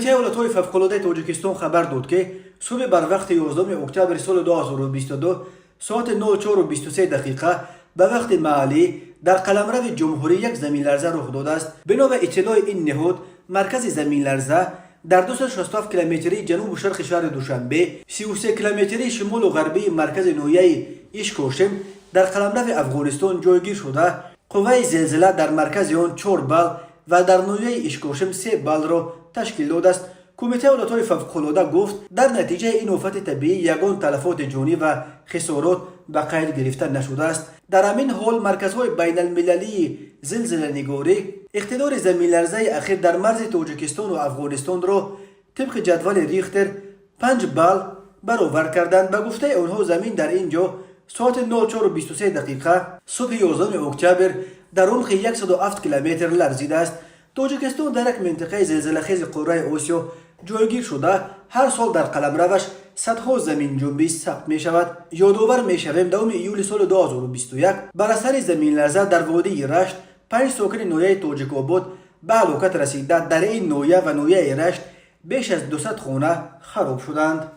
کمیته ولایت‌های فوق‌العاده تاجیکستان خبر داد که صبح بر وقت 11 اکتبر سال 2022 ساعت 04:23 دقیقه به وقت محلی در قلمرو جمهوری یک زمین لرزه رخ داده است. بنا به اطلاع این نهاد، مرکز زمین لرزه در 267 کیلومتری جنوب و شرق شهر دوشنبه، 33 کیلومتری شمال و غربی مرکز نویه ایشکوشم در قلمرو افغانستان جایگیر شده. قوه زلزله در مرکز آن 4 بال و در نویه ایشکوشم 3 بال را تشکیل داده است. کمیته ولایت‌های فوق‌العاده گفت در نتیجه این آفت طبیعی یگان تلفات جانی و خسارات به قید گرفته نشده است. در همین حال مرکزهای بین المللی زلزله نگاری اقتدار زمین لرزه اخیر در مرز تاجیکستان و افغانستان را طبق جدول ریختر 5 بال برآورد کردند. به گفته آنها زمین در اینجا ساعت 04:23 دقیقه صبح 11 اکتبر در عمق 107 کیلومتر لرزیده است. تاجیکستان در یک منطقه زلزله خیز قاره آسیا جایگیر شده. هر سال در قلمروش صدها زمین جنبش ثبت می شود. یادآور می شویم دوم ایول سال 2021 بر اثر زمین لرزه در وادی رشت 5 ساکن نویه تاجیک آباد به هلاکت رسیده. در این نویه و نویه رشت بیش از 200 خانه خراب شدند.